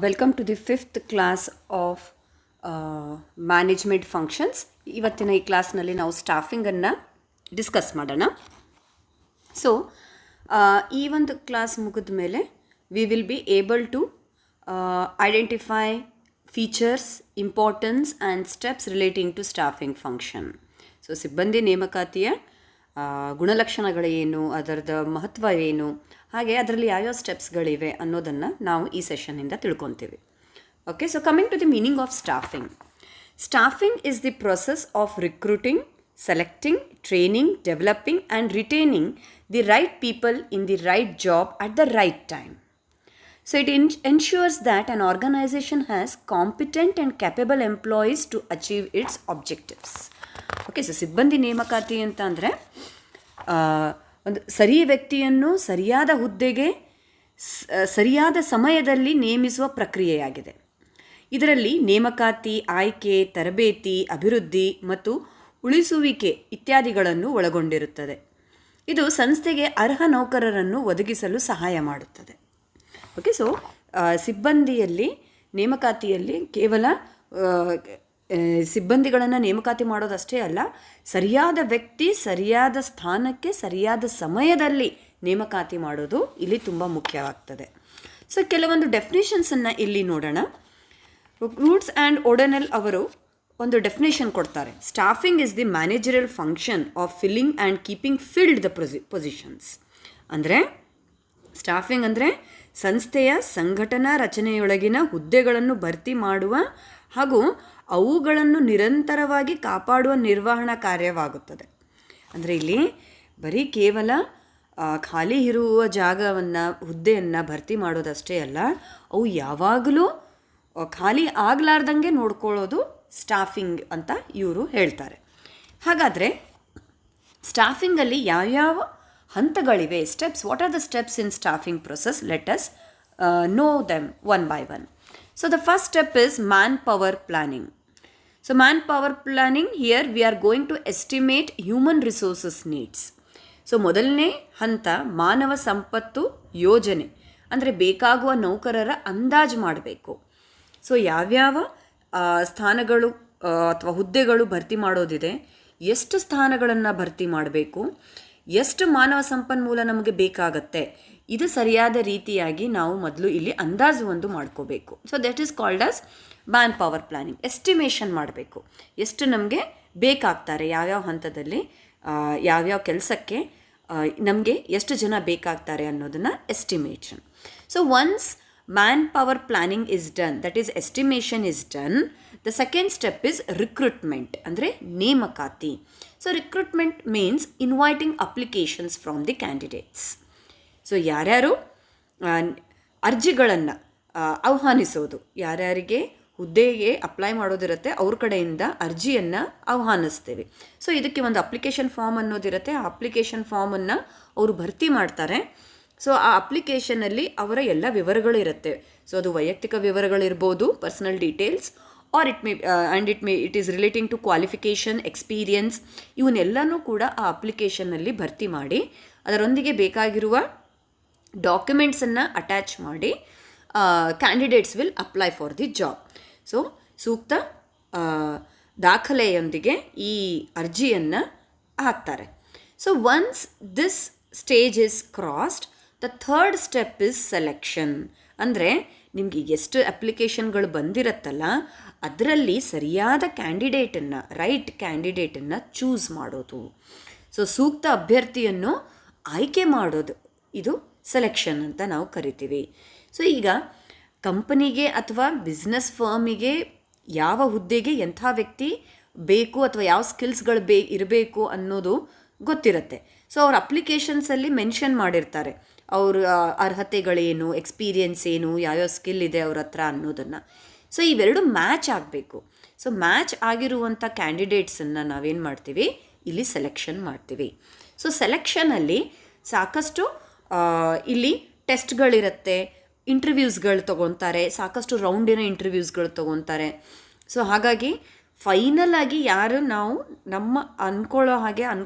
Welcome to the fifth class of management functions. ಇವತ್ತಿನ ಈ ಕ್ಲಾಸ್ನಲ್ಲಿ ನಾವು ಸ್ಟಾಫಿಂಗನ್ನು ಡಿಸ್ಕಸ್ ಮಾಡೋಣ. ಸೊ ಈ ಒಂದು ಕ್ಲಾಸ್ ಮುಗಿದ ಮೇಲೆ we will be able to identify features, importance and steps relating to staffing function. So ಸಿಬ್ಬಂದಿ ನೇಮಕಾತಿಯ ಗುಣಲಕ್ಷಣಗಳೇನು, ಅದರದ ಮಹತ್ವ ಏನು, ಹಾಗೆ ಅದರಲ್ಲಿ ಯಾವ್ಯಾವ ಸ್ಟೆಪ್ಸ್ಗಳಿವೆ ಅನ್ನೋದನ್ನು ನಾವು ಈ ಸೆಷನ್ನಿಂದ ತಿಳ್ಕೊತೀವಿ. Okay, so coming to the meaning of staffing. Staffing is the process of recruiting, selecting, training, developing and retaining the right people in the right job at the right time. So it ensures that an organization has competent and capable employees to achieve its objectives. Okay, so ಸಿಬ್ಬಂದಿ ನೇಮಕಾತಿ ಅಂತ ಅಂದರೆ ಒಂದು ಸರಿ ವ್ಯಕ್ತಿಯನ್ನು ಸರಿಯಾದ ಹುದ್ದೆಗೆ ಸರಿಯಾದ ಸಮಯದಲ್ಲಿ ನೇಮಿಸುವ ಪ್ರಕ್ರಿಯೆಯಾಗಿದೆ. ಇದರಲ್ಲಿ ನೇಮಕಾತಿ, ಆಯ್ಕೆ, ತರಬೇತಿ, ಅಭಿವೃದ್ಧಿ ಮತ್ತು ಉಳಿಸುವಿಕೆ ಇತ್ಯಾದಿಗಳನ್ನು ಒಳಗೊಂಡಿರುತ್ತದೆ. ಇದು ಸಂಸ್ಥೆಗೆ ಅರ್ಹ ನೌಕರರನ್ನು ಒದಗಿಸಲು ಸಹಾಯ ಮಾಡುತ್ತದೆ. ಓಕೆ, ಸೊ ಸಿಬ್ಬಂದಿಯಲ್ಲಿ ನೇಮಕಾತಿಯಲ್ಲಿ ಕೇವಲ ಸಿಬ್ಬಂದಿಗಳನ್ನು ನೇಮಕಾತಿ ಮಾಡೋದಷ್ಟೇ ಅಲ್ಲ, ಸರಿಯಾದ ವ್ಯಕ್ತಿ ಸರಿಯಾದ ಸ್ಥಾನಕ್ಕೆ ಸರಿಯಾದ ಸಮಯದಲ್ಲಿ ನೇಮಕಾತಿ ಮಾಡೋದು ಇಲ್ಲಿ ತುಂಬ ಮುಖ್ಯವಾಗ್ತದೆ. ಸೊ ಕೆಲವೊಂದು ಡೆಫಿನೇಷನ್ಸನ್ನು ಇಲ್ಲಿ ನೋಡೋಣ. ರೂಟ್ಸ್ ಆ್ಯಂಡ್ ಓಡನೆಲ್ ಅವರು ಒಂದು ಡೆಫಿನೇಷನ್ ಕೊಡ್ತಾರೆ. Staffing is the managerial function of filling and keeping filled the positions. ಅಂದರೆ ಸ್ಟಾಫಿಂಗ್ ಅಂದರೆ ಸಂಸ್ಥೆಯ ಸಂಘಟನಾ ರಚನೆಯೊಳಗಿನ ಹುದ್ದೆಗಳನ್ನು ಭರ್ತಿ ಮಾಡುವ ಹಾಗೂ ಅವುಗಳನ್ನು ನಿರಂತರವಾಗಿ ಕಾಪಾಡುವ ನಿರ್ವಹಣಾ ಕಾರ್ಯವಾಗುತ್ತದೆ. ಅಂದರೆ ಇಲ್ಲಿ ಬರೀ ಕೇವಲ ಖಾಲಿ ಇರುವ ಜಾಗವನ್ನು, ಹುದ್ದೆಯನ್ನು ಭರ್ತಿ ಮಾಡೋದಷ್ಟೇ ಅಲ್ಲ, ಅವು ಯಾವಾಗಲೂ ಖಾಲಿ ಆಗಲಾರ್ದಂಗೆ ನೋಡ್ಕೊಳ್ಳೋದು ಸ್ಟಾಫಿಂಗ್ ಅಂತ ಇವರು ಹೇಳ್ತಾರೆ. ಹಾಗಾದರೆ ಸ್ಟಾಫಿಂಗಲ್ಲಿ ಯಾವ್ಯಾವ ಹಂತಗಳಿವೆ, steps, what are the steps in staffing process? Let us know them one by one. So the first step is manpower planning. So manpower planning, here we are going to estimate human resources needs. So ಮೊದಲನೇ ಹಂತ ಮಾನವ ಸಂಪತ್ತು ಯೋಜನೆ, ಅಂದರೆ ಬೇಕಾಗುವ ನೌಕರರ ಅಂದಾಜು ಮಾಡಬೇಕು. ಸೊ ಯಾವ್ಯಾವ ಸ್ಥಾನಗಳು ಅಥವಾ ಹುದ್ದೆಗಳು ಭರ್ತಿ ಮಾಡೋದಿದೆ, ಎಷ್ಟು ಸ್ಥಾನಗಳನ್ನು ಭರ್ತಿ ಮಾಡಬೇಕು, ಎಷ್ಟು ಮಾನವ ಸಂಪನ್ಮೂಲ ನಮಗೆ ಬೇಕಾಗತ್ತೆ, ಇದು ಸರಿಯಾದ ರೀತಿಯಾಗಿ ನಾವು ಮೊದಲು ಇಲ್ಲಿ ಅಂದಾಜು ಒಂದು ಮಾಡ್ಕೋಬೇಕು. So that is called as man power planning. Estimation ಮಾಡಬೇಕು, ಎಷ್ಟು ನಮಗೆ ಬೇಕಾಗ್ತಾರೆ, ಯಾವ್ಯಾವ ಹಂತದಲ್ಲಿ ಯಾವ್ಯಾವ ಕೆಲಸಕ್ಕೆ ನಮಗೆ ಎಷ್ಟು ಜನ ಬೇಕಾಗ್ತಾರೆ ಅನ್ನೋದನ್ನು estimation. So once manpower planning is done, that is estimation is done, the second step is recruitment, ಅಂದರೆ ನೇಮಕಾತಿ. So recruitment means inviting applications from the candidates. So ಯಾರ್ಯಾರು ಅರ್ಜಿಗಳನ್ನು ಆಹ್ವಾನಿಸೋದು, ಯಾರ್ಯಾರಿಗೆ ಹುದ್ದೆಗೆ ಅಪ್ಲೈ ಮಾಡೋದಿರುತ್ತೆ ಅವ್ರ ಕಡೆಯಿಂದ ಅರ್ಜಿಯನ್ನು ಆಹ್ವಾನಿಸ್ತೇವೆ. ಸೊ ಇದಕ್ಕೆ ಒಂದು ಅಪ್ಲಿಕೇಶನ್ ಫಾರ್ಮ್ ಅನ್ನೋದಿರುತ್ತೆ. ಆ ಅಪ್ಲಿಕೇಶನ್ ಫಾರ್ಮನ್ನು ಅವರು ಭರ್ತಿ ಮಾಡ್ತಾರೆ. ಸೊ ಆ ಅಪ್ಲಿಕೇಶನಲ್ಲಿ ಅವರ ಎಲ್ಲ ವಿವರಗಳು ಇರುತ್ತೆ. ಸೊ ಅದು ವೈಯಕ್ತಿಕ ವಿವರಗಳಿರ್ಬೋದು, personal details, or it is relating to qualification, experience, ಇವನ್ನೆಲ್ಲನೂ ಕೂಡ ಆ ಅಪ್ಲಿಕೇಶನ್ನಲ್ಲಿ ಭರ್ತಿ ಮಾಡಿ ಅದರೊಂದಿಗೆ ಬೇಕಾಗಿರುವ ಡಾಕ್ಯುಮೆಂಟ್ಸನ್ನು ಅಟ್ಯಾಚ್ ಮಾಡಿ candidates will apply for the job. So ಸೂಕ್ತ ದಾಖಲೆಯೊಂದಿಗೆ ಈ ಅರ್ಜಿಯನ್ನು ಹಾಕ್ತಾರೆ. So once this stage is crossed, the third step is selection. ಅಂದರೆ ನಿಮಗೆ ಎಷ್ಟು ಅಪ್ಲಿಕೇಶನ್ಗಳು ಬಂದಿರತ್ತಲ್ಲ, ಅದರಲ್ಲಿ ಸರಿಯಾದ ಕ್ಯಾಂಡಿಡೇಟನ್ನು, ರೈಟ್ ಕ್ಯಾಂಡಿಡೇಟನ್ನು ಚೂಸ್ ಮಾಡೋದು. ಸೊ ಸೂಕ್ತ ಅಭ್ಯರ್ಥಿಯನ್ನು ಆಯ್ಕೆ ಮಾಡೋದು, ಇದು ಸೆಲೆಕ್ಷನ್ ಅಂತ ನಾವು ಕರಿತೀವಿ. ಸೊ ಈಗ ಕಂಪನಿಗೆ ಅಥವಾ ಬಿಸ್ನೆಸ್ ಫರ್ಮಿಗೆ ಯಾವ ಹುದ್ದೆಗೆ ಎಂಥ ವ್ಯಕ್ತಿ ಬೇಕು ಅಥವಾ ಯಾವ ಸ್ಕಿಲ್ಸ್ಗಳು ಇರಬೇಕು ಅನ್ನೋದು ಗೊತ್ತಿರುತ್ತೆ. ಸೊ ಅವ್ರ ಅಪ್ಲಿಕೇಶನ್ಸಲ್ಲಿ ಮೆನ್ಷನ್ ಮಾಡಿರ್ತಾರೆ ಅವ್ರ ಅರ್ಹತೆಗಳೇನು, ಎಕ್ಸ್ಪೀರಿಯನ್ಸ್ ಏನು, ಯಾವ್ಯಾವ ಸ್ಕಿಲ್ ಇದೆ ಅವ್ರ ಹತ್ರ ಅನ್ನೋದನ್ನು. ಸೊ ಇವೆರಡು ಮ್ಯಾಚ್ ಆಗಬೇಕು. ಸೊ ಮ್ಯಾಚ್ ಆಗಿರುವಂಥ ಕ್ಯಾಂಡಿಡೇಟ್ಸನ್ನು ನಾವೇನು ಮಾಡ್ತೀವಿ, ಇಲ್ಲಿ ಸೆಲೆಕ್ಷನ್ ಮಾಡ್ತೀವಿ. ಸೊ ಸೆಲೆಕ್ಷನಲ್ಲಿ ಸಾಕಷ್ಟು ಇಲ್ಲಿ ಟೆಸ್ಟ್ಗಳಿರುತ್ತೆ, ಇಂಟರ್ವ್ಯೂಸ್ಗಳು ತೊಗೊತಾರೆ, ಸಾಕಷ್ಟು ರೌಂಡಿನ ಇಂಟರ್ವ್ಯೂಸ್ಗಳು ತೊಗೊತಾರೆ. ಸೊ ಹಾಗಾಗಿ ಫೈನಲ್ ಆಗಿ ಯಾರು ನಾವು ನಮ್ಮ ಅನ್ಕೊಳ್ಳೋ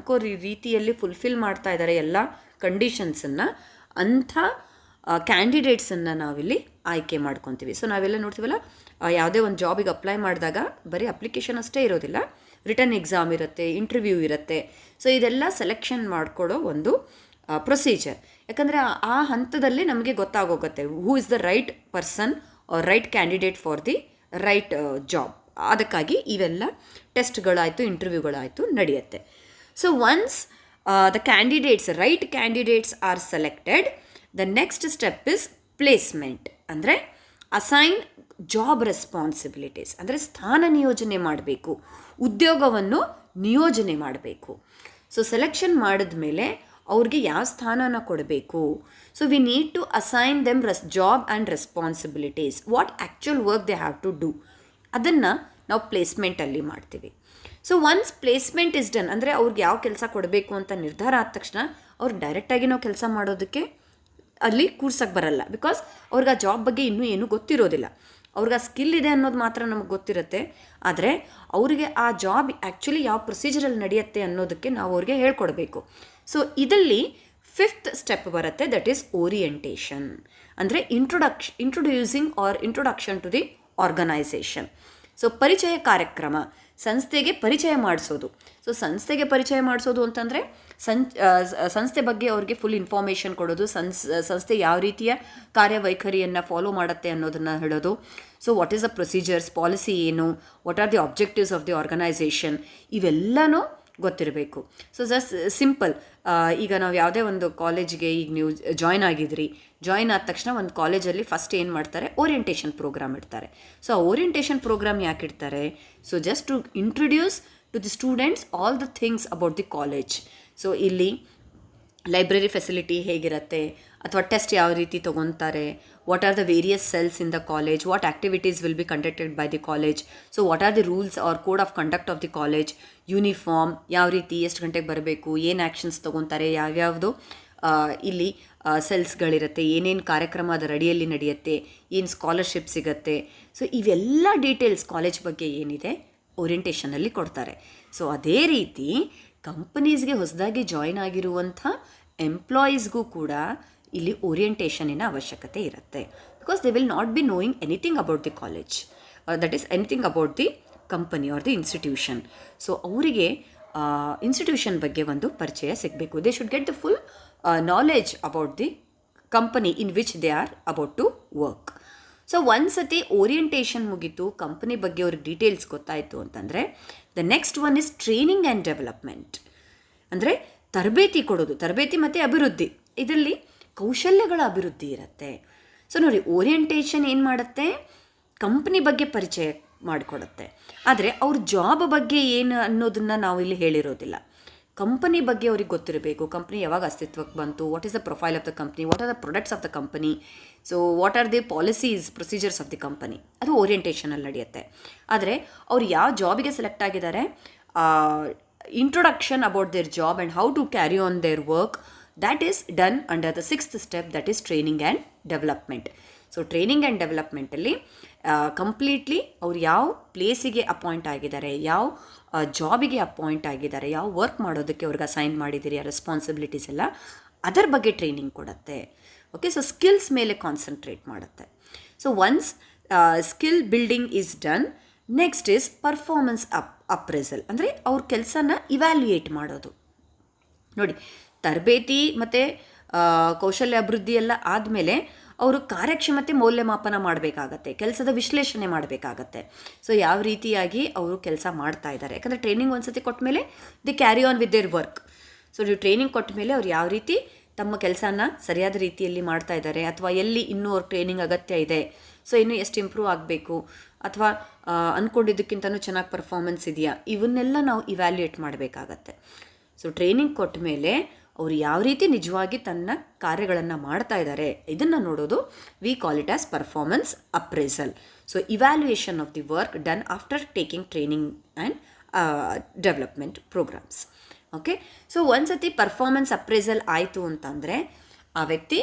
ರೀತಿಯಲ್ಲಿ ಫುಲ್ಫಿಲ್ ಮಾಡ್ತಾ ಇದ್ದಾರೆ ಎಲ್ಲ ಕಂಡೀಷನ್ಸನ್ನು, ಅಂಥ ಕ್ಯಾಂಡಿಡೇಟ್ಸನ್ನು ನಾವಿಲ್ಲಿ ಆಯ್ಕೆ ಮಾಡ್ಕೊತೀವಿ. ಸೊ ನಾವೆಲ್ಲ ನೋಡ್ತೀವಲ್ಲ, ಯಾವುದೇ ಒಂದು ಜಾಬಿಗೆ ಅಪ್ಲೈ ಮಾಡಿದಾಗ ಬರೀ ಅಪ್ಲಿಕೇಶನ್ ಅಷ್ಟೇ ಇರೋದಿಲ್ಲ, ರಿಟರ್ನ್ ಎಕ್ಸಾಮ್ ಇರುತ್ತೆ, ಇಂಟರ್ವ್ಯೂ ಇರುತ್ತೆ. ಸೊ ಇದೆಲ್ಲ ಸೆಲೆಕ್ಷನ್ ಮಾಡಿಕೊಡೋ ಒಂದು ಪ್ರೊಸೀಜರ್. ಯಾಕಂದರೆ ಆ ಹಂತದಲ್ಲಿ ನಮಗೆ ಗೊತ್ತಾಗೋಗುತ್ತೆ who is the right person or right candidate for the right job. ಅದಕ್ಕಾಗಿ ಇವೆಲ್ಲ ಟೆಸ್ಟ್ಗಳಾಯಿತು, ಇಂಟರ್ವ್ಯೂಗಳಾಯಿತು ನಡೆಯುತ್ತೆ. So once the right candidates are selected, the next step is placement. ಅಂದರೆ ಅಸೈನ್ ಜಾಬ್ ರೆಸ್ಪಾನ್ಸಿಬಿಲಿಟೀಸ್, ಅಂದರೆ ಸ್ಥಾನ ನಿಯೋಜನೆ ಮಾಡಬೇಕು, ಉದ್ಯೋಗವನ್ನು ನಿಯೋಜನೆ ಮಾಡಬೇಕು. ಸೊ ಸೆಲೆಕ್ಷನ್ ಮಾಡಿದ ಮೇಲೆ ಅವ್ರಿಗೆ ಯಾವ ಸ್ಥಾನನ ಕೊಡಬೇಕು. So we need to assign them job and responsibilities, what actual work they have to do, ಅದನ್ನು ನಾವು ಪ್ಲೇಸ್ಮೆಂಟಲ್ಲಿ ಮಾಡ್ತೀವಿ. So once placement is done, ಅಂದರೆ ಅವ್ರಿಗೆ ಯಾವ ಕೆಲಸ ಕೊಡಬೇಕು ಅಂತ ನಿರ್ಧಾರ ಆದ ತಕ್ಷಣ ಅವ್ರು ಡೈರೆಕ್ಟಾಗಿ ನಾವು ಕೆಲಸ ಮಾಡೋದಕ್ಕೆ ಅಲ್ಲಿ ಕೂರ್ಸಕ್ಕೆ ಬರಲ್ಲ. ಬಿಕಾಸ್ ಅವ್ರಿಗೆ ಆ ಜಾಬ್ ಬಗ್ಗೆ ಇನ್ನೂ ಏನೂ ಗೊತ್ತಿರೋದಿಲ್ಲ. ಅವ್ರಿಗೆ ಆ ಸ್ಕಿಲ್ ಇದೆ ಅನ್ನೋದು ಮಾತ್ರ ನಮಗೆ ಗೊತ್ತಿರುತ್ತೆ. ಆದರೆ ಅವರಿಗೆ ಆ ಜಾಬ್ ಆ್ಯಕ್ಚುಲಿ ಯಾವ ಪ್ರೊಸೀಜರಲ್ಲಿ ನಡೆಯುತ್ತೆ ಅನ್ನೋದಕ್ಕೆ ನಾವು ಅವ್ರಿಗೆ ಹೇಳ್ಕೊಡ್ಬೇಕು. ಸೊ ಇದರಲ್ಲಿ 5th ಸ್ಟೆಪ್ ಬರುತ್ತೆ, ದಟ್ ಈಸ್ ಓರಿಯೆಂಟೇಷನ್. ಅಂದರೆ introduction to the organisation. So ಪರಿಚಯ ಕಾರ್ಯಕ್ರಮ, ಸಂಸ್ಥೆಗೆ ಪರಿಚಯ ಮಾಡಿಸೋದು. ಸೊ ಸಂಸ್ಥೆಗೆ ಪರಿಚಯ ಮಾಡಿಸೋದು ಅಂತಂದರೆ ಸಂಸ್ಥೆ ಬಗ್ಗೆ ಅವ್ರಿಗೆ ಫುಲ್ ಇನ್ಫಾರ್ಮೇಷನ್ ಕೊಡೋದು, ಸಂಸ್ಥೆ ಯಾವ ರೀತಿಯ ಕಾರ್ಯವೈಖರಿಯನ್ನು ಫಾಲೋ ಮಾಡುತ್ತೆ ಅನ್ನೋದನ್ನು ಹೇಳೋದು. So what is the procedures, policy ಏನು, what are the objectives of the organisation, ಇವೆಲ್ಲನೂ ಗೊತ್ತಿರಬೇಕು. ಸೊ ಜಸ್ಟ್ ಸಿಂಪಲ್, ಈಗ ನಾವು ಯಾವುದೇ ಒಂದು ಕಾಲೇಜಿಗೆ ಈಗ ನೀವು ಜಾಯ್ನ್ ಆಗಿದ್ರಿ, ಜಾಯ್ನ್ ಆದ ತಕ್ಷಣ ಒಂದು ಕಾಲೇಜಲ್ಲಿ ಫಸ್ಟ್ ಏನು ಮಾಡ್ತಾರೆ, ಓರಿಯೆಂಟೇಷನ್ ಪ್ರೋಗ್ರಾಮ್ ಇಡ್ತಾರೆ. ಸೊ ಆ ಓರಿಯೆಂಟೇಷನ್ ಪ್ರೋಗ್ರಾಮ್ ಯಾಕೆ ಇಡ್ತಾರೆ? So just to introduce to the students all the things about the college. So ಇಲ್ಲಿ ಲೈಬ್ರರಿ ಫೆಸಿಲಿಟಿ ಹೇಗಿರುತ್ತೆ, ಅಥವಾ ಟೆಸ್ಟ್ ಯಾವ ರೀತಿ ತೊಗೊತಾರೆ, what are the various cells in the college, what activities will be conducted by the college, so what are the rules or code of conduct of the college, uniform ಯಾವ ರೀತಿ, ಎಷ್ಟು ಗಂಟೆಗೆ ಬರಬೇಕು, ಏನು ಆ್ಯಕ್ಷನ್ಸ್ ತೊಗೊತಾರೆ, ಯಾವ್ಯಾವುದು ಇಲ್ಲಿ ಸೆಲ್ಸ್ಗಳಿರುತ್ತೆ, ಏನೇನು ಕಾರ್ಯಕ್ರಮ ಅದರ ಅಡಿಯಲ್ಲಿ ನಡೆಯುತ್ತೆ, ಏನು ಸ್ಕಾಲರ್ಶಿಪ್ ಸಿಗುತ್ತೆ. ಸೊ ಇವೆಲ್ಲ ಡೀಟೇಲ್ಸ್ ಕಾಲೇಜ್ ಬಗ್ಗೆ ಏನಿದೆ ಓರಿಯೆಂಟೇಷನಲ್ಲಿ ಕೊಡ್ತಾರೆ. ಸೊ ಅದೇ ರೀತಿ ಕಂಪನೀಸ್ಗೆ ಹೊಸದಾಗಿ ಜಾಯ್ನ್ ಆಗಿರುವಂಥ ಎಂಪ್ಲಾಯೀಸ್ಗೂ ಕೂಡ ಇಲ್ಲಿ ಓರಿಯೆಂಟೇಷನಿನ ಅವಶ್ಯಕತೆ ಇರುತ್ತೆ. Because they will not be knowing anything about the college, that is anything about the company or the institution. So ಅವರಿಗೆ ಇನ್ಸ್ಟಿಟ್ಯೂಷನ್ ಬಗ್ಗೆ ಒಂದು ಪರಿಚಯ ಸಿಗಬೇಕು. They should get the full knowledge about the company in which they are about to work. So ಒಂದ್ಸತಿ orientation ಮುಗೀತು, company ಬಗ್ಗೆ ಅವ್ರಿಗೆ details ಗೊತ್ತಾಯಿತು ಅಂತಂದರೆ the next one is training and development. ಅಂದರೆ ತರಬೇತಿ ಕೊಡೋದು, ತರಬೇತಿ ಮತ್ತು ಅಭಿವೃದ್ಧಿ, ಇದರಲ್ಲಿ ಕೌಶಲ್ಯಗಳ ಅಭಿವೃದ್ಧಿ ಇರುತ್ತೆ. ಸೊ ನೋಡಿ, ಓರಿಯೆಂಟೇಷನ್ ಏನು ಮಾಡುತ್ತೆ, ಕಂಪ್ನಿ ಬಗ್ಗೆ ಪರಿಚಯ ಮಾಡಿಕೊಡುತ್ತೆ. ಆದರೆ ಅವ್ರ ಜಾಬ್ ಬಗ್ಗೆ ಏನು ಅನ್ನೋದನ್ನು ನಾವು ಇಲ್ಲಿ ಹೇಳಿರೋದಿಲ್ಲ. ಕಂಪನಿ ಬಗ್ಗೆ ಅವ್ರಿಗೆ ಗೊತ್ತಿರಬೇಕು. ಕಂಪ್ನಿ ಯಾವಾಗ ಅಸ್ತಿತ್ವಕ್ಕೆ ಬಂತು, what is the profile of the company, what are the products of the company, so what are the policies, procedures of the company, ಅದು ಓರಿಯೆಂಟೇಷನಲ್ಲಿ ನಡೆಯುತ್ತೆ. ಆದರೆ ಅವ್ರು ಯಾವ ಜಾಬಿಗೆ ಸೆಲೆಕ್ಟ್ ಆಗಿದ್ದಾರೆ, introduction about their job and how to carry on their work, that is done under the 6th step, that is training and development. So training and ಡೆವಲಪ್ಮೆಂಟಲ್ಲಿ completely ಅವ್ರು ಯಾವ ಪ್ಲೇಸಿಗೆ ಅಪಾಯಿಂಟ್ ಆಗಿದ್ದಾರೆ, ಯಾವ ಜಾಬಿಗೆ ಅಪಾಯಿಂಟ್ ಆಗಿದ್ದಾರೆ, ಯಾವ ವರ್ಕ್ ಮಾಡೋದಕ್ಕೆ ಅವ್ರಿಗೆ ಅಸೈನ್ ಮಾಡಿದ್ದೀರಿ, ಆ ರೆಸ್ಪಾನ್ಸಿಬಿಲಿಟೀಸ್ ಎಲ್ಲ ಅದರ ಬಗ್ಗೆ ಟ್ರೈನಿಂಗ್ ಕೊಡುತ್ತೆ. ಓಕೆ, ಸೊ ಸ್ಕಿಲ್ಸ್ ಮೇಲೆ ಕಾನ್ಸಂಟ್ರೇಟ್ ಮಾಡುತ್ತೆ. So once skill building is done, next is performance appraisal. ಅಂದರೆ ಅವ್ರ ಕೆಲಸನ ಇವ್ಯಾಲ್ಯೂಯೇಟ್ ಮಾಡೋದು. ನೋಡಿ, ತರಬೇತಿ ಮತ್ತು ಕೌಶಲ್ಯ ಅಭಿವೃದ್ಧಿ ಎಲ್ಲ ಆದಮೇಲೆ ಅವರು ಕಾರ್ಯಕ್ಷಮತೆ ಮೌಲ್ಯಮಾಪನ ಮಾಡಬೇಕಾಗತ್ತೆ, ಕೆಲಸದ ವಿಶ್ಲೇಷಣೆ ಮಾಡಬೇಕಾಗತ್ತೆ. ಸೊ ಯಾವ ರೀತಿಯಾಗಿ ಅವರು ಕೆಲಸ ಮಾಡ್ತಾ ಇದ್ದಾರೆ, ಯಾಕಂದರೆ ಟ್ರೈನಿಂಗ್ ಒಂದು ಸತಿ ಕೊಟ್ಟ ಮೇಲೆ the carry on with their work. So ನೀವು ಟ್ರೈನಿಂಗ್ ಕೊಟ್ಟ ಮೇಲೆ ಅವ್ರು ಯಾವ ರೀತಿ ತಮ್ಮ ಕೆಲಸನ ಸರಿಯಾದ ರೀತಿಯಲ್ಲಿ ಮಾಡ್ತಾ ಇದ್ದಾರೆ, ಅಥವಾ ಎಲ್ಲಿ ಇನ್ನೂ ಅವ್ರ ಟ್ರೈನಿಂಗ್ ಅಗತ್ಯ ಇದೆ, ಸೊ ಇನ್ನೂ ಎಷ್ಟು ಇಂಪ್ರೂವ್ ಆಗಬೇಕು, ಅಥವಾ ಅಂದ್ಕೊಂಡಿದ್ದಕ್ಕಿಂತನೂ ಚೆನ್ನಾಗಿ ಪರ್ಫಾರ್ಮೆನ್ಸ್ ಇದೆಯಾ, ಇವನ್ನೆಲ್ಲ ನಾವು ಇವ್ಯಾಲ್ಯೂಯೇಟ್ ಮಾಡಬೇಕಾಗತ್ತೆ. ಸೊ ಟ್ರೈನಿಂಗ್ ಕೊಟ್ಟ ಮೇಲೆ ಅವರು ಯಾವ ರೀತಿ ನಿಜವಾಗಿ ತನ್ನ ಕಾರ್ಯಗಳನ್ನು ಮಾಡ್ತಾ ಇದ್ದಾರೆ ಇದನ್ನು ನೋಡೋದು we call it as performance appraisal. So evaluation of the work done after taking training and development programmes. Okay, so ಒಂದ್ಸತಿ ಪರ್ಫಾರ್ಮೆನ್ಸ್ ಅಪ್ರೈಸಲ್ ಆಯಿತು ಅಂತಂದರೆ ಆ ವ್ಯಕ್ತಿ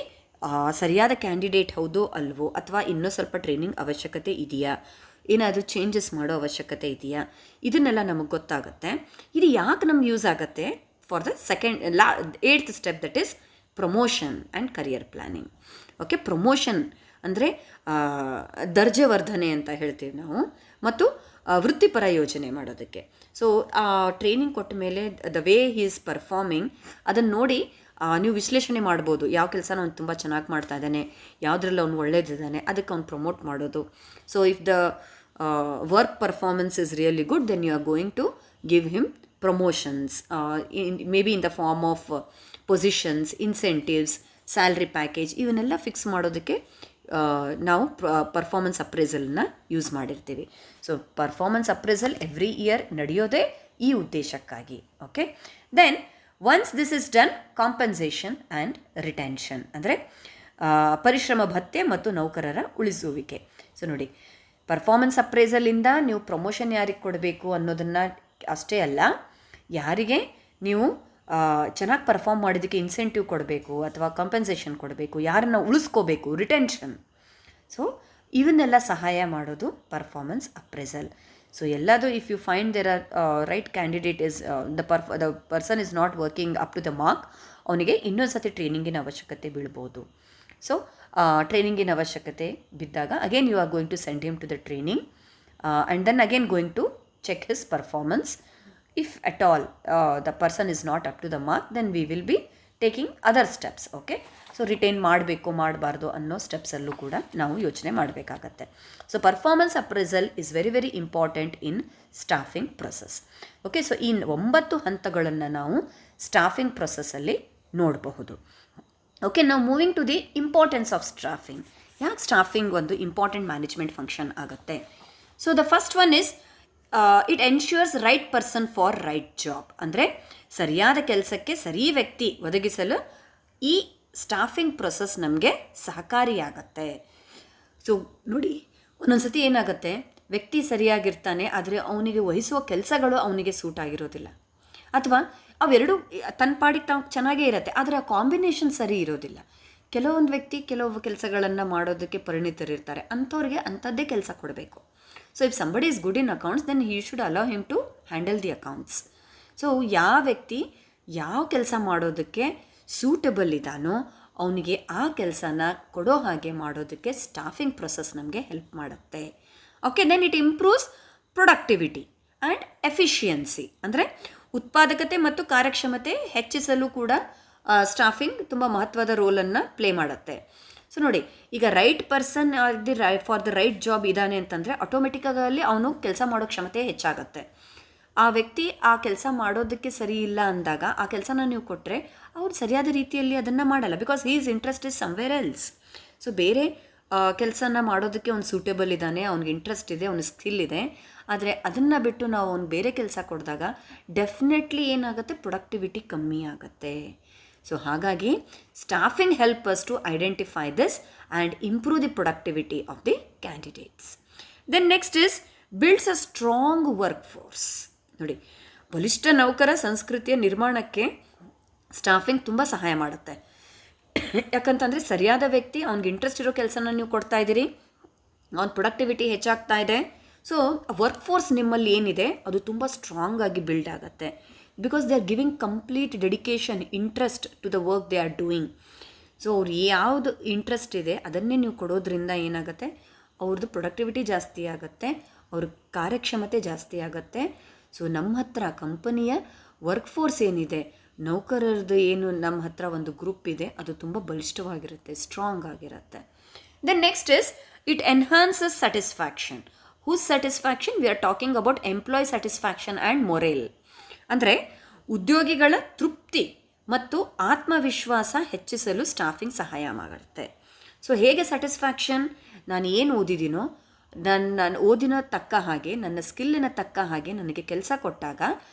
ಸರಿಯಾದ ಕ್ಯಾಂಡಿಡೇಟ್ ಹೌದೋ ಅಲ್ವೋ, ಅಥವಾ ಇನ್ನೂ ಸ್ವಲ್ಪ ಟ್ರೈನಿಂಗ್ ಅವಶ್ಯಕತೆ ಇದೆಯಾ, ಏನಾದರೂ ಚೇಂಜಸ್ ಮಾಡೋ ಅವಶ್ಯಕತೆ ಇದೆಯಾ, ಇದನ್ನೆಲ್ಲ ನಮಗೆ ಗೊತ್ತಾಗುತ್ತೆ. ಇದು ಯಾಕೆ ನಮ್ಗೆ ಯೂಸ್ ಆಗುತ್ತೆ for the 8th step, that is promotion and career planning. Okay, promotion ಅಂದರೆ ದರ್ಜೆವರ್ಧನೆ ಅಂತ ಹೇಳ್ತೀವಿ ನಾವು, ಮತ್ತು ವೃತ್ತಿಪರ ಯೋಜನೆ ಮಾಡೋದಕ್ಕೆ. ಸೊ ಆ ಟ್ರೈನಿಂಗ್ ಕೊಟ್ಟ ಮೇಲೆ the way he is performing ಅದನ್ನು ನೋಡಿ ನೀವು ವಿಶ್ಲೇಷಣೆ ಮಾಡ್ಬೋದು, ಯಾವ ಕೆಲಸನ ಅವ್ನು ತುಂಬ ಚೆನ್ನಾಗಿ ಮಾಡ್ತಾ ಇದ್ದಾನೆ, ಯಾವುದ್ರಲ್ಲಿ ಅವ್ನು ಒಳ್ಳೇದಿದ್ದಾನೆ, ಅದಕ್ಕೆ ಅವ್ನು ಪ್ರಮೋಟ್ ಮಾಡೋದು. So if the work performance is really good, then you are going to give him promotions, may be in the form of positions, incentives, salary package, ಇವನ್ನೆಲ್ಲ ಫಿಕ್ಸ್ ಮಾಡೋದಕ್ಕೆ ನಾವು ಪರ್ಫಾರ್ಮೆನ್ಸ್ ಅಪ್ರೈಸಲ್ನ ಯೂಸ್ ಮಾಡಿರ್ತೀವಿ. So performance appraisal every year ನಡೆಯೋದೇ ಈ ಉದ್ದೇಶಕ್ಕಾಗಿ. Okay, then once this is done, compensation and retention ಅಂದರೆ ಪರಿಶ್ರಮ ಭತ್ಯೆ ಮತ್ತು ನೌಕರರ ಉಳಿಸುವಿಕೆ. ಸೊ ನೋಡಿ, ಪರ್ಫಾರ್ಮೆನ್ಸ್ ಅಪ್ರೈಸಲಿಂದ ನೀವು ಪ್ರಮೋಷನ್ ಯಾರಿಗೆ ಕೊಡಬೇಕು ಅನ್ನೋದನ್ನು ಅಷ್ಟೇ ಅಲ್ಲ, ಯಾರಿಗೆ ನೀವು ಚೆನ್ನಾಗಿ ಪರ್ಫಾರ್ಮ್ ಮಾಡಿದ್ದಕ್ಕೆ ಇನ್ಸೆಂಟಿವ್ ಕೊಡಬೇಕು ಅಥವಾ ಕಾಂಪನ್ಸೇಷನ್ ಕೊಡಬೇಕು, ಯಾರನ್ನು ಉಳಿಸ್ಕೋಬೇಕು, ರಿಟೆನ್ಷನ್. ಸೊ ಇವನ್ನೆಲ್ಲ ಸಹಾಯ ಮಾಡೋದು ಪರ್ಫಾರ್ಮೆನ್ಸ್ ಅಪ್ರೈಸಲ್. ಸೊ ಎಲ್ಲದು if you find there are right candidate is the person is not working up to the mark, ಅವನಿಗೆ ಇನ್ನೊಂದು ಸತಿ ಟ್ರೈನಿಂಗಿನ ಅವಶ್ಯಕತೆ ಬೀಳ್ಬೋದು. ಸೊ ಟ್ರೈನಿಂಗಿನ ಅವಶ್ಯಕತೆ ಬಿದ್ದಾಗ again you are going to send him to the training and then again going to check his performance. If at all the person is not up to the mark, then we will be taking other steps. Okay, so retain ಮಾಡಬೇಕು ಮಾಡಬಾರ್ದು ಅನ್ನೋ ಸ್ಟೆಪ್ಸಲ್ಲೂ ಕೂಡ ನಾವು ಯೋಚನೆ ಮಾಡಬೇಕಾಗತ್ತೆ. So performance appraisal is very very important in staffing process. Okay, so ಈ 9 ಹಂತಗಳನ್ನು ನಾವು ಸ್ಟಾಫಿಂಗ್ ಪ್ರೊಸೆಸ್ಸಲ್ಲಿ ನೋಡಬಹುದು. ಓಕೆ, ನಾವು moving to the importance of staffing. ಯಾಕೆ ಸ್ಟಾಫಿಂಗ್ ಒಂದು ಇಂಪಾರ್ಟೆಂಟ್ ಮ್ಯಾನೇಜ್ಮೆಂಟ್ ಫಂಕ್ಷನ್ ಆಗುತ್ತೆ? So the first one is it ensures right person for right job. ಅಂದರೆ ಸರಿಯಾದ ಕೆಲಸಕ್ಕೆ ಸರಿ ವ್ಯಕ್ತಿ ಒದಗಿಸಲು ಈ ಸ್ಟಾಫಿಂಗ್ ಪ್ರೊಸೆಸ್ ನಮಗೆ ಸಹಕಾರಿಯಾಗತ್ತೆ. ಸೊ ನೋಡಿ, ಒಂದೊಂದು ಸತಿ ಏನಾಗುತ್ತೆ, ವ್ಯಕ್ತಿ ಸರಿಯಾಗಿರ್ತಾನೆ, ಆದರೆ ಅವನಿಗೆ ವಹಿಸುವ ಕೆಲಸಗಳು ಅವನಿಗೆ ಸೂಟ್ ಆಗಿರೋದಿಲ್ಲ, ಅಥವಾ ಅವೆರಡು ತನ್ನ ಪಾಡಿಗೆ ತಾವು ಚೆನ್ನಾಗೇ ಇರುತ್ತೆ, ಆದರೆ ಆ ಕಾಂಬಿನೇಷನ್ ಸರಿ ಇರೋದಿಲ್ಲ. ಕೆಲವೊಂದು ವ್ಯಕ್ತಿ ಕೆಲವು ಕೆಲಸಗಳನ್ನು ಮಾಡೋದಕ್ಕೆ ಪರಿಣಿತರಿರ್ತಾರೆ, ಅಂಥವ್ರಿಗೆ ಅಂಥದ್ದೇ ಕೆಲಸ ಕೊಡಬೇಕು. So if somebody is good in accounts, then he should allow him to handle the accounts. So ಯಾವ ವ್ಯಕ್ತಿ ಯಾವ ಕೆಲಸ ಮಾಡೋದಕ್ಕೆ ಸೂಟಬಲ್ ಇದ್ದಾನೋ ಅವನಿಗೆ ಆ ಕೆಲಸನ ಕೊಡೋ ಹಾಗೆ ಮಾಡೋದಕ್ಕೆ ಸ್ಟಾಫಿಂಗ್ ಪ್ರೊಸೆಸ್ ನಮಗೆ ಹೆಲ್ಪ್ ಮಾಡುತ್ತೆ. Okay, then it improves productivity and efficiency. ಅಂದರೆ ಉತ್ಪಾದಕತೆ ಮತ್ತು ಕಾರ್ಯಕ್ಷಮತೆ ಹೆಚ್ಚಿಸಲು ಕೂಡ ಸ್ಟಾಫಿಂಗ್ ತುಂಬ ಮಹತ್ವದ ರೋಲನ್ನು ಪ್ಲೇ ಮಾಡುತ್ತೆ. ಸೊ ನೋಡಿ, ಈಗ right person for the right job ಇದ್ದಾನೆ ಅಂತಂದರೆ ಆಟೋಮೆಟಿಕ್ಕಾಗಿ ಅವನು ಕೆಲಸ ಮಾಡೋ ಕ್ಷಮತೆ ಹೆಚ್ಚಾಗುತ್ತೆ. ಆ ವ್ಯಕ್ತಿ ಆ ಕೆಲಸ ಮಾಡೋದಕ್ಕೆ ಸರಿ ಇಲ್ಲ ಅಂದಾಗ ಆ ಕೆಲಸನ ನೀವು ಕೊಟ್ಟರೆ ಅವ್ರು ಸರಿಯಾದ ರೀತಿಯಲ್ಲಿ ಅದನ್ನು ಮಾಡಲ್ಲ, because he is interest is somewhere else. So ಬೇರೆ ಕೆಲಸನ ಮಾಡೋದಕ್ಕೆ ಅವ್ನು ಸೂಟೇಬಲ್ ಇದ್ದಾನೆ, ಅವ್ನಿಗೆ ಇಂಟ್ರೆಸ್ಟ್ ಇದೆ, ಅವ್ನಿಗೆ ಸ್ಕಿಲ್ ಇದೆ, ಆದರೆ ಅದನ್ನು ಬಿಟ್ಟು ನಾವು ಅವ್ನು ಬೇರೆ ಕೆಲಸ ಕೊಡಿದಾಗ ಡೆಫಿನೆಟ್ಲಿ ಏನಾಗುತ್ತೆ, ಪ್ರೊಡಕ್ಟಿವಿಟಿ ಕಮ್ಮಿ ಆಗುತ್ತೆ. ಸೊ ಹಾಗಾಗಿ staffing help us to identify this and improve the productivity of the candidates. Then next is builds a strong workforce. ನೋಡಿ, ಬಲಿಷ್ಠ ನೌಕರ ಸಂಸ್ಕೃತಿಯ ನಿರ್ಮಾಣಕ್ಕೆ ಸ್ಟಾಫಿಂಗ್ ತುಂಬ ಸಹಾಯ ಮಾಡುತ್ತೆ. ಯಾಕಂತಂದರೆ ಸರಿಯಾದ ವ್ಯಕ್ತಿ, ಅವ್ನಿಗೆ ಇಂಟ್ರೆಸ್ಟ್ ಇರೋ ಕೆಲಸನ ನೀವು ಕೊಡ್ತಾ ಇದ್ದೀರಿ, ಅವ್ನ ಪ್ರೊಡಕ್ಟಿವಿಟಿ ಹೆಚ್ಚಾಗ್ತಾ ಇದೆ. ಸೊ ವರ್ಕ್ ಫೋರ್ಸ್ ನಿಮ್ಮಲ್ಲಿ ಏನಿದೆ ಅದು ತುಂಬ ಸ್ಟ್ರಾಂಗ್ ಆಗಿ ಬಿಲ್ಡ್ ಆಗುತ್ತೆ, because they are giving complete dedication, interest to the work they are doing. So ಅವ್ರು ಯಾವುದು ಇಂಟ್ರೆಸ್ಟ್ ಇದೆ ಅದನ್ನೇ ನೀವು ಕೊಡೋದ್ರಿಂದ ಏನಾಗುತ್ತೆ, ಅವ್ರದ್ದು ಪ್ರೊಡಕ್ಟಿವಿಟಿ ಜಾಸ್ತಿ ಆಗುತ್ತೆ, ಅವ್ರ ಕಾರ್ಯಕ್ಷಮತೆ ಜಾಸ್ತಿ ಆಗುತ್ತೆ. ಸೊ ನಮ್ಮ ಹತ್ರ ಕಂಪನಿಯ ವರ್ಕ್ ಫೋರ್ಸ್ ಏನಿದೆ, ನೌಕರರದ್ದು ಏನು ನಮ್ಮ ಹತ್ರ ಒಂದು ಗ್ರೂಪ್ ಇದೆ, ಅದು ತುಂಬ ಬಲಿಷ್ಠವಾಗಿರುತ್ತೆ, ಸ್ಟ್ರಾಂಗ್ ಆಗಿರುತ್ತೆ. Then next is it enhances satisfaction. Whose satisfaction? We are talking about employee satisfaction and morale. ಅಂದರೆ ಉದ್ಯೋಗಿಗಳ ತೃಪ್ತಿ ಮತ್ತು ಆತ್ಮವಿಶ್ವಾಸ ಹೆಚ್ಚಿಸಲು ಸ್ಟಾಫಿಂಗ್ ಸಹಾಯ ಮಾಡುತ್ತೆ. ಸೊ ಹೇಗೆ ಸ್ಯಾಟಿಸ್ಫ್ಯಾಕ್ಷನ್? ನಾನು ಏನು ಓದಿದ್ದೀನೋ, ನನ್ನ ಓದಿನ ತಕ್ಕ ಹಾಗೆ, ನನ್ನ ಸ್ಕಿಲ್ಲಿನ ತಕ್ಕ ಹಾಗೆ ನನಗೆ ಕೆಲಸ ಕೊಟ್ಟಾಗ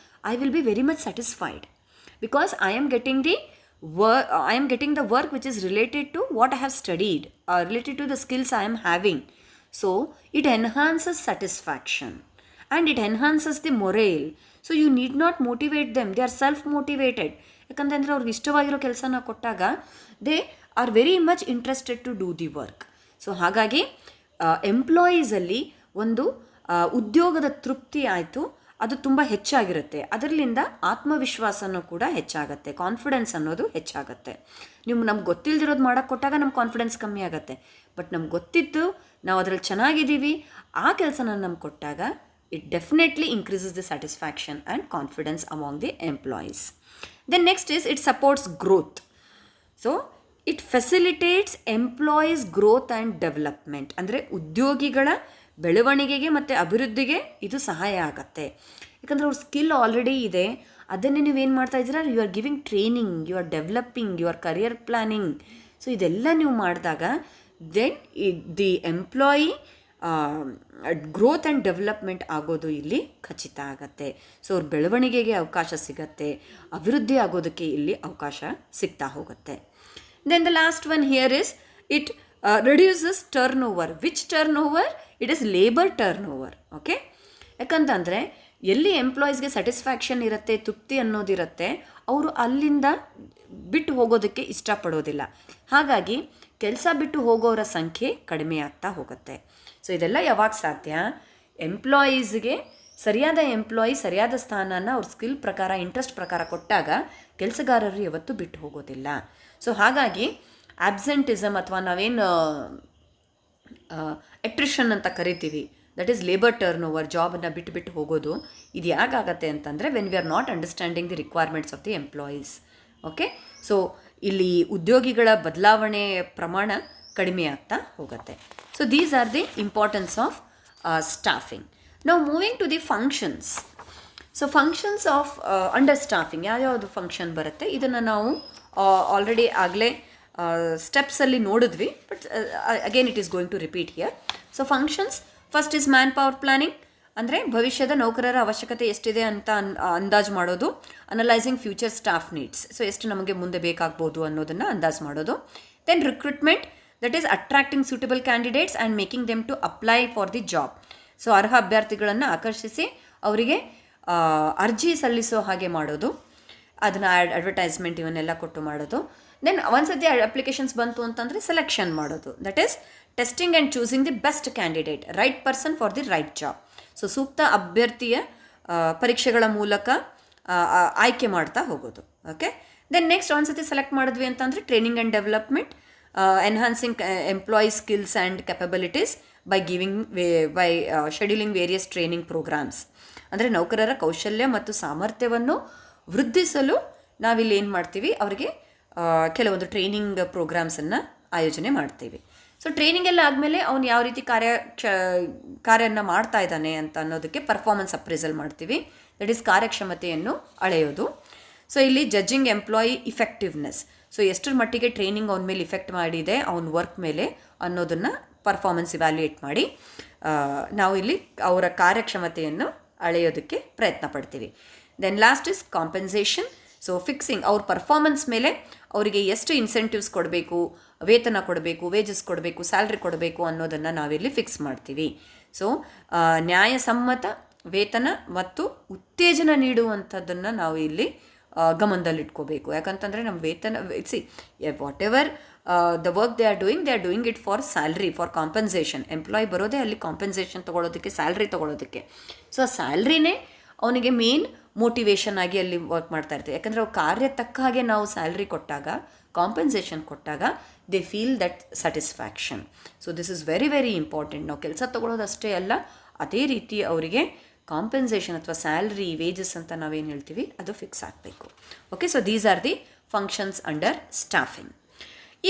I will be very much satisfied, because I am getting the work which is related to what I have studied, related to the skills I am having. So it enhances satisfaction and it enhances the morale. So you need not motivate them, they are self motivated. ಯಾಕಂತಂದರೆ ಅವ್ರಿಗೆ ಇಷ್ಟವಾಗಿರೋ ಕೆಲಸನ ಕೊಟ್ಟಾಗ they are very much interested to do the work. So ಹಾಗಾಗಿ ಎಂಪ್ಲಾಯೀಸಲ್ಲಿ ಒಂದು ಉದ್ಯೋಗದ ತೃಪ್ತಿ ಆಯಿತು, ಅದು ತುಂಬ ಹೆಚ್ಚಾಗಿರುತ್ತೆ. ಅದರಿಂದ ಆತ್ಮವಿಶ್ವಾಸನೂ ಕೂಡ ಹೆಚ್ಚಾಗುತ್ತೆ, ಕಾನ್ಫಿಡೆನ್ಸ್ ಅನ್ನೋದು ಹೆಚ್ಚಾಗುತ್ತೆ. ನೀವು ನಮ್ಗೆ ಗೊತ್ತಿಲ್ಲದಿರೋದು ಮಾಡೋಕ್ಕೆ ಕೊಟ್ಟಾಗ ನಮ್ಮ ಕಾನ್ಫಿಡೆನ್ಸ್ ಕಮ್ಮಿ ಆಗುತ್ತೆ. ಬಟ್ ನಮ್ಗೆ ಗೊತ್ತಿತ್ತು, ನಾವು ಅದರಲ್ಲಿ ಚೆನ್ನಾಗಿದ್ದೀವಿ, ಆ ಕೆಲಸನ ನಮ್ಗೆ ಕೊಟ್ಟಾಗ it definitely increases the satisfaction and confidence among the employees. Then next is it supports growth. So it facilitates employees growth and development. ಅಂದರೆ ಉದ್ಯೋಗಿಗಳ ಬೆಳವಣಿಗೆಗೆ ಮತ್ತು ಅಭಿವೃದ್ಧಿಗೆ ಇದು ಸಹಾಯ ಆಗುತ್ತೆ. ಯಾಕಂದರೆ ಅವ್ರ ಸ್ಕಿಲ್ ಆಲ್ರೆಡಿ ಇದೆ, ಅದನ್ನೇ ನೀವೇನು ಮಾಡ್ತಾ ಇದ್ದೀರಾ, you are giving training, you are developing, you are career planning. So ಇದೆಲ್ಲ ನೀವು ಮಾಡಿದಾಗ then the employee growth and development ಆಗೋದು ಇಲ್ಲಿ ಖಚಿತ ಆಗತ್ತೆ. ಸೊ ಅವ್ರ ಬೆಳವಣಿಗೆಗೆ ಅವಕಾಶ ಸಿಗತ್ತೆ, ಅಭಿವೃದ್ಧಿ ಆಗೋದಕ್ಕೆ ಇಲ್ಲಿ ಅವಕಾಶ ಸಿಗ್ತಾ ಹೋಗುತ್ತೆ. Then the last one here is it reduces turnover. Which turnover? It is labour turnover. Okay, ಯಾಕಂತಂದರೆ ಎಲ್ಲಿ ಎಂಪ್ಲಾಯೀಸ್ಗೆ ಸ್ಯಾಟಿಸ್ಫ್ಯಾಕ್ಷನ್ ಇರುತ್ತೆ, ತೃಪ್ತಿ ಅನ್ನೋದಿರುತ್ತೆ, ಅವರು ಅಲ್ಲಿಂದ ಬಿಟ್ಟು ಹೋಗೋದಕ್ಕೆ ಇಷ್ಟಪಡೋದಿಲ್ಲ. ಹಾಗಾಗಿ ಕೆಲಸ ಬಿಟ್ಟು ಹೋಗೋರ ಸಂಖ್ಯೆ ಕಡಿಮೆ ಆಗ್ತಾ ಹೋಗುತ್ತೆ. ಸೊ ಇದೆಲ್ಲ ಯಾವಾಗ ಸಾಧ್ಯ? ಎಂಪ್ಲಾಯೀಸ್ಗೆ ಸರಿಯಾದ ಎಂಪ್ಲಾಯಿ ಸರಿಯಾದ ಸ್ಥಾನನ ಅವ್ರ ಸ್ಕಿಲ್ ಪ್ರಕಾರ, ಇಂಟ್ರೆಸ್ಟ್ ಪ್ರಕಾರ ಕೊಟ್ಟಾಗ ಕೆಲಸಗಾರರು ಯಾವತ್ತೂ ಬಿಟ್ಟು ಹೋಗೋದಿಲ್ಲ. ಸೊ ಹಾಗಾಗಿ ಆಬ್ಸೆಂಟಿಸಮ್ ಅಥವಾ ನಾವೇನು ಎಟ್ರಿಷನ್ ಅಂತ ಕರಿತೀವಿ, that is labour turnover, ಜಾಬನ್ನು ಬಿಟ್ಟು ಹೋಗೋದು, ಇದು ಯಾಕಾಗತ್ತೆ ಅಂತಂದರೆ when we are not understanding the requirements of the employees. Okay, so ಇಲ್ಲಿ ಉದ್ಯೋಗಿಗಳ ಬದಲಾವಣೆ ಪ್ರಮಾಣ ಕಡಿಮೆ ಆಗ್ತಾ ಹೋಗುತ್ತೆ. So these are the importance of staffing. ನಾವು moving to the functions. So functions of under staffing ಯಾವ್ಯಾವುದು ಫಂಕ್ಷನ್ ಬರುತ್ತೆ, ಇದನ್ನು ನಾವು ಆಲ್ರೆಡಿ ಆಗಲೇ ಸ್ಟೆಪ್ಸಲ್ಲಿ ನೋಡಿದ್ವಿ, but again it is going to repeat here. So functions first is manpower planning, ಅಂದರೆ ಭವಿಷ್ಯದ ನೌಕರರ ಅವಶ್ಯಕತೆ ಎಷ್ಟಿದೆ ಅಂತ ಅಂದಾಜು ಮಾಡೋದು. Analysing future staff needs, so ಎಷ್ಟು ನಮಗೆ ಮುಂದೆ ಬೇಕಾಗ್ಬೋದು ಅನ್ನೋದನ್ನು ಅಂದಾಜು ಮಾಡೋದು. Then recruitment, that is attracting suitable candidates and making them to apply for the job. So ಅರ್ಹ ಅಭ್ಯರ್ಥಿಗಳನ್ನು ಆಕರ್ಷಿಸಿ ಅವರಿಗೆ ಅರ್ಜಿ ಸಲ್ಲಿಸೋ ಹಾಗೆ ಮಾಡೋದು, ಅದನ್ನು ಅಡ್ವರ್ಟೈಸ್ಮೆಂಟ್ ಇವನ್ನೆಲ್ಲ ಕೊಟ್ಟು ಮಾಡೋದು. ದೆನ್ ಒಂದ್ಸತಿ ಅಪ್ಲಿಕೇಶನ್ಸ್ ಬಂತು ಅಂತಂದರೆ ಸೆಲೆಕ್ಷನ್ ಮಾಡೋದು, that is testing and choosing the best candidate, right person for the right job. So ಸೂಕ್ತ ಅಭ್ಯರ್ಥಿಯ ಪರೀಕ್ಷೆಗಳ ಮೂಲಕ ಆಯ್ಕೆ ಮಾಡ್ತಾ ಹೋಗೋದು. ಓಕೆ, ದೆನ್ ನೆಕ್ಸ್ಟ್ ಒಂದ್ಸತಿ ಸೆಲೆಕ್ಟ್ ಮಾಡಿದ್ವಿ ಅಂತಂದರೆ training and development, enhancing employees skills and capabilities by scheduling various training programmes. ಅಂದರೆ ನೌಕರರ ಕೌಶಲ್ಯ ಮತ್ತು ಸಾಮರ್ಥ್ಯವನ್ನು ವೃದ್ಧಿಸಲು ನಾವಿಲ್ಲಿ ಏನು ಮಾಡ್ತೀವಿ, ಅವರಿಗೆ ಕೆಲವೊಂದು ಟ್ರೈನಿಂಗ್ ಪ್ರೋಗ್ರಾಮ್ಸನ್ನು ಆಯೋಜನೆ ಮಾಡ್ತೀವಿ. ಸೊ ಟ್ರೈನಿಂಗ್ ಎಲ್ಲ ಆದಮೇಲೆ ಅವ್ನು ಯಾವ ರೀತಿ ಕಾರ್ಯನ ಮಾಡ್ತಾ ಇದ್ದಾನೆ ಅಂತ ಅನ್ನೋದಕ್ಕೆ ಪರ್ಫಾರ್ಮೆನ್ಸ್ ಅಪ್ರೈಸಲ್ ಮಾಡ್ತೀವಿ, ದಟ್ ಈಸ್ ಕಾರ್ಯಕ್ಷಮತೆಯನ್ನು ಅಳೆಯೋದು. ಸೊ ಇಲ್ಲಿ ಜಡ್ಜಿಂಗ್ ಎಂಪ್ಲಾಯಿ ಇಫೆಕ್ಟಿವ್ನೆಸ್, ಸೊ ಎಷ್ಟರ ಮಟ್ಟಿಗೆ ಟ್ರೈನಿಂಗ್ ಅವನ ಮೇಲೆ ಇಫೆಕ್ಟ್ ಮಾಡಿದೆ ಅವನ ವರ್ಕ್ ಮೇಲೆ ಅನ್ನೋದನ್ನು ಪರ್ಫಾರ್ಮೆನ್ಸ್ ಇವ್ಯಾಲ್ಯೂಯೇಟ್ ಮಾಡಿ ನಾವು ಇಲ್ಲಿ ಅವರ ಕಾರ್ಯಕ್ಷಮತೆಯನ್ನು ಅಳೆಯೋದಕ್ಕೆ ಪ್ರಯತ್ನ ಪಡ್ತೀವಿ. Then last is compensation, so fixing ಅವ್ರ ಪರ್ಫಾರ್ಮೆನ್ಸ್ ಮೇಲೆ ಅವರಿಗೆ ಎಷ್ಟು ಇನ್ಸೆಂಟಿವ್ಸ್ ಕೊಡಬೇಕು, ವೇತನ ಕೊಡಬೇಕು, ವೇಜಸ್ ಕೊಡಬೇಕು, ಸ್ಯಾಲ್ರಿ ಕೊಡಬೇಕು ಅನ್ನೋದನ್ನು ನಾವಿಲ್ಲಿ ಫಿಕ್ಸ್ ಮಾಡ್ತೀವಿ. ಸೊ ನ್ಯಾಯಸಮ್ಮತ ವೇತನ ಮತ್ತು ಉತ್ತೇಜನ ನೀಡುವಂಥದ್ದನ್ನು ನಾವು ಇಲ್ಲಿ ಗಮನದಲ್ಲಿಟ್ಕೋಬೇಕು. ಯಾಕಂತಂದರೆ ನಮ್ಮ ವೇತನ whatever the work they are doing it for salary, for compensation. Employee ಬರೋದೇ ಅಲ್ಲಿ ಕಾಂಪೆನ್ಸೇಷನ್ ತೊಗೊಳೋದಕ್ಕೆ, ಸ್ಯಾಲ್ರಿ ತೊಗೊಳೋದಕ್ಕೆ. ಸೊ ಆ ಸ್ಯಾಲ್ರಿನೇ ಅವನಿಗೆ ಮೇನ್ ಮೋಟಿವೇಶನ್ ಆಗಿ ಅಲ್ಲಿ ವರ್ಕ್ ಮಾಡ್ತಾ ಇರ್ತೀವಿ. ಯಾಕಂದರೆ ಅವ್ರ ಕಾರ್ಯ ತಕ್ಕ ಹಾಗೆ ನಾವು ಸ್ಯಾಲ್ರಿ ಕೊಟ್ಟಾಗ, ಕಾಂಪೆನ್ಸೇಷನ್ ಕೊಟ್ಟಾಗ they feel that satisfaction. So this is very very important. ನಾವು ಕೆಲಸ ತೊಗೊಳೋದಷ್ಟೇ ಅಲ್ಲ, ಅದೇ ರೀತಿ ಅವರಿಗೆ ಕಾಂಪೆನ್ಸೇಷನ್ ಅಥವಾ ಸ್ಯಾಲ್ರಿ, ವೇಜಸ್ ಅಂತ ನಾವೇನು ಹೇಳ್ತೀವಿ ಅದು ಫಿಕ್ಸ್ ಆಗಬೇಕು. Okay, so these are the functions under staffing.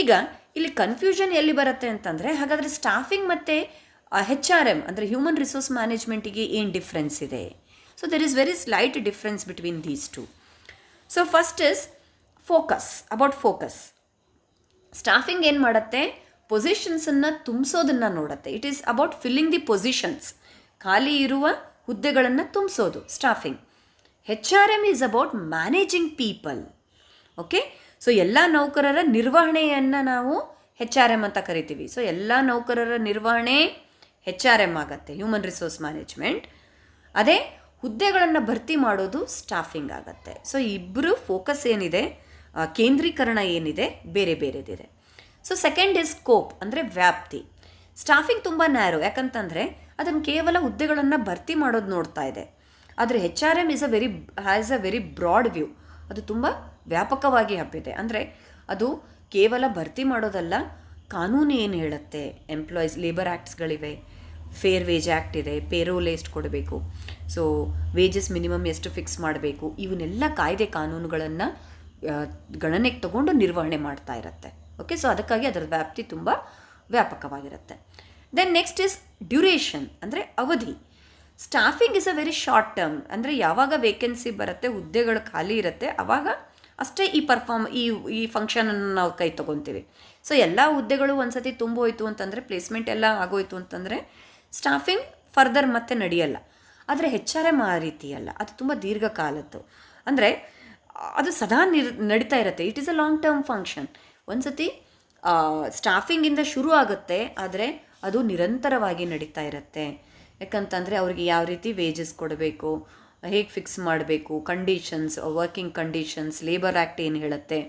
ಈಗ ಇಲ್ಲಿ ಕನ್ಫ್ಯೂಷನ್ ಎಲ್ಲಿ ಬರುತ್ತೆ ಅಂತಂದರೆ, ಹಾಗಾದರೆ ಸ್ಟಾಫಿಂಗ್ ಮತ್ತು HRM ಅಂದರೆ ಹ್ಯೂಮನ್ ರಿಸೋರ್ಸ್ ಮ್ಯಾನೇಜ್ಮೆಂಟಿಗೆ ಏನು ಡಿಫ್ರೆನ್ಸ್ ಇದೆ? So there is very slight difference between these two. So first is focus, about focus. Staffing ಏನು ಮಾಡುತ್ತೆ, ಪೊಸಿಷನ್ಸನ್ನು ತುಂಬಿಸೋದನ್ನು ನೋಡುತ್ತೆ. It is about filling the positions, ಖಾಲಿ ಇರುವ ಹುದ್ದೆಗಳನ್ನು ತುಂಬಿಸೋದು staffing. HRM is about managing people. Okay, so ಎಲ್ಲ ನೌಕರರ ನಿರ್ವಹಣೆಯನ್ನು ನಾವು HRM ಅಂತ ಕರಿತೀವಿ. ಸೊ ಎಲ್ಲ ನೌಕರರ ನಿರ್ವಹಣೆ HRM ಆಗುತ್ತೆ, ಹ್ಯೂಮನ್ ರಿಸೋರ್ಸ್ ಮ್ಯಾನೇಜ್ಮೆಂಟ್. ಅದೇ ಹುದ್ದೆಗಳನ್ನು ಭರ್ತಿ ಮಾಡೋದು ಸ್ಟಾಫಿಂಗ್ ಆಗುತ್ತೆ. ಸೊ ಇಬ್ಬರು ಫೋಕಸ್ ಏನಿದೆ, ಕೇಂದ್ರೀಕರಣ ಏನಿದೆ, ಬೇರೆ ಬೇರೆದಿದೆ. ಸೊ ಸೆಕೆಂಡ್ ಇಸ್ ಸ್ಕೋಪ್ ಅಂದರೆ ವ್ಯಾಪ್ತಿ. ಸ್ಟಾಫಿಂಗ್ ತುಂಬ ನ್ಯಾರೋ, ಯಾಕಂತಂದರೆ ಅದನ್ನು ಕೇವಲ ಹುದ್ದೆಗಳನ್ನು ಭರ್ತಿ ಮಾಡೋದು ನೋಡ್ತಾ ಇದೆ. ಆದರೆ HRM has a very broad view. ಅದು ತುಂಬ ವ್ಯಾಪಕವಾಗಿ ಹಬ್ಬಿದೆ. ಅಂದರೆ ಅದು ಕೇವಲ ಭರ್ತಿ ಮಾಡೋದಲ್ಲ, ಕಾನೂನು ಏನು ಹೇಳುತ್ತೆ, ಎಂಪ್ಲಾಯೀಸ್ ಲೇಬರ್ ಆ್ಯಕ್ಟ್ಸ್ಗಳಿವೆ, ಫೇರ್ ವೇಜ್ ಆ್ಯಕ್ಟ್ ಇದೆ, ಪೇರೋಲ್ ಎಷ್ಟು ಕೊಡಬೇಕು, ಸೊ ವೇಜಸ್ ಮಿನಿಮಮ್ ಎಷ್ಟು ಫಿಕ್ಸ್ ಮಾಡಬೇಕು, ಇವನ್ನೆಲ್ಲ ಕಾಯ್ದೆ ಕಾನೂನುಗಳನ್ನು ಗಣನೆಗೆ ತಗೊಂಡು ನಿರ್ವಹಣೆ ಮಾಡ್ತಾ ಇರುತ್ತೆ. ಓಕೆ, ಸೊ ಅದಕ್ಕಾಗಿ ಅದರ ವ್ಯಾಪ್ತಿ ತುಂಬ ವ್ಯಾಪಕವಾಗಿರುತ್ತೆ. ದೆನ್ ನೆಕ್ಸ್ಟ್ ಇಸ್ ಡ್ಯೂರೇಷನ್, ಅಂದರೆ ಅವಧಿ. Staffing is a very short term, ಅಂದರೆ ಯಾವಾಗ ವೇಕೆನ್ಸಿ ಬರುತ್ತೆ, ಹುದ್ದೆಗಳು ಖಾಲಿ ಇರುತ್ತೆ, ಆವಾಗ ಅಷ್ಟೇ ಈ ಫಂಕ್ಷನನ್ನು ನಾವು ಕೈ ತೊಗೊತೀವಿ. ಸೊ ಎಲ್ಲ ಹುದ್ದೆಗಳು ಒಂದು ಸತಿ ತುಂಬೋಯ್ತು ಅಂತಂದರೆ, ಪ್ಲೇಸ್ಮೆಂಟ್ ಎಲ್ಲ ಆಗೋಯ್ತು ಅಂತಂದರೆ ಸ್ಟಾಫಿಂಗ್ ಫರ್ದರ್ ಮತ್ತೆ ನಡೆಯಲ್ಲ. ಆದರೆ HRM ಆ ರೀತಿ ಅಲ್ಲ, ಅದು ತುಂಬ ದೀರ್ಘಕಾಲದ್ದು. ಅಂದರೆ ಅದು ಸದಾ ನಡೀತಾ ಇರುತ್ತೆ. It is a long term function. ಒಂದು ಸತಿ ಸ್ಟಾಫಿಂಗಿಂದ ಶುರು ಆಗುತ್ತೆ, ಆದರೆ ಅದು ನಿರಂತರವಾಗಿ ನಡೀತಾ ಇರುತ್ತೆ. ಯಾಕಂತಂದರೆ ಅವ್ರಿಗೆ ಯಾವ ರೀತಿ ವೇಜಸ್ ಕೊಡಬೇಕು, ಹೇಗೆ ಫಿಕ್ಸ್ ಮಾಡಬೇಕು, conditions, working conditions, labour act ಏನು ಹೇಳುತ್ತೆ,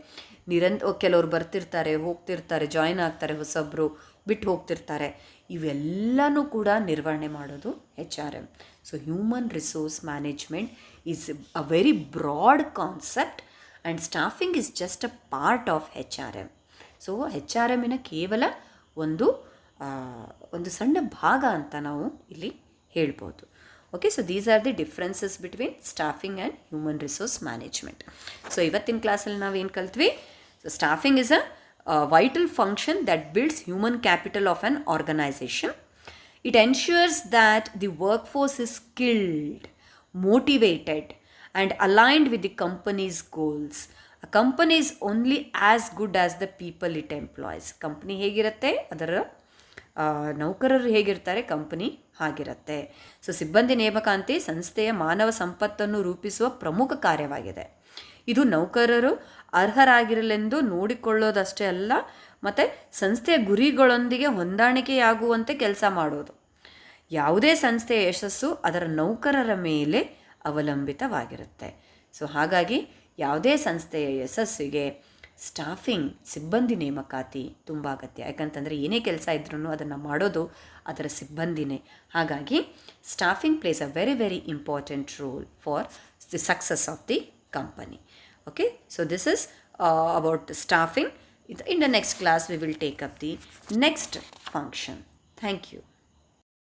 ಕೆಲವರು ಬರ್ತಿರ್ತಾರೆ, ಹೋಗ್ತಿರ್ತಾರೆ, ಜಾಯ್ನ್ ಆಗ್ತಾರೆ, ಹೊಸಬ್ರು ಬಿಟ್ಟು ಹೋಗ್ತಿರ್ತಾರೆ, ಇವೆಲ್ಲನೂ ಕೂಡ ನಿರ್ವಹಣೆ ಮಾಡೋದು HRM. So human resource management is a very broad concept and staffing is just a part of HRM. So HRMನ ಕೇವಲ ಒಂದು ಸಣ್ಣ ಭಾಗ ಅಂತ ನಾವು ಇಲ್ಲಿ ಹೇಳ್ಬೋದು. Okay, so these are the differences between staffing and human resource management. So ಇವತ್ತಿನ ಕ್ಲಾಸಲ್ಲಿ ನಾವು ಏನು ಕಲ್ತ್ವಿ? So staffing is a vital function that builds human capital of an organization. It ensures that the workforce is skilled, motivated, and aligned with the company's goals. A company is only as good as the people it employs. Company ಹೇಗಿರುತ್ತೆ, ಅದರ ನೌಕರರು ಹೇಗಿರ್ತಾರೆ, company ಹಾಗಿರುತ್ತೆ. So ಸಿಬ್ಬಂದಿ ನೇಮಕಾತಿ ಸಂಸ್ಥೆಯ ಮಾನವ ಸಂಪತ್ತನ್ನು ರೂಪಿಸುವ ಪ್ರಮುಖ ಕಾರ್ಯವಾಗಿದೆ. ಇದು ನೌಕರರು ಅರ್ಹರಾಗಿರಲೆಂದು ನೋಡಿಕೊಳ್ಳೋದಷ್ಟೇ ಅಲ್ಲ, ಮತ್ತು ಸಂಸ್ಥೆಯ ಗುರಿಗಳೊಂದಿಗೆ ಹೊಂದಾಣಿಕೆಯಾಗುವಂತೆ ಕೆಲಸ ಮಾಡೋದು. ಯಾವುದೇ ಸಂಸ್ಥೆಯ ಯಶಸ್ಸು ಅದರ ನೌಕರರ ಮೇಲೆ ಅವಲಂಬಿತವಾಗಿರುತ್ತೆ. ಸೊ ಹಾಗಾಗಿ ಯಾವುದೇ ಸಂಸ್ಥೆಯ ಯಶಸ್ಸಿಗೆ ಸ್ಟಾಫಿಂಗ್, ಸಿಬ್ಬಂದಿ ನೇಮಕಾತಿ ತುಂಬ ಅಗತ್ಯ. ಯಾಕಂತಂದರೆ ಏನೇ ಕೆಲಸ ಇದ್ರೂ ಅದನ್ನು ಮಾಡೋದು ಅದರ ಸಿಬ್ಬಂದಿನೇ. ಹಾಗಾಗಿ staffing place a very very important role for the success of the company. Okay, so this is about staffing. In the next class we will take up the next function. Thank you.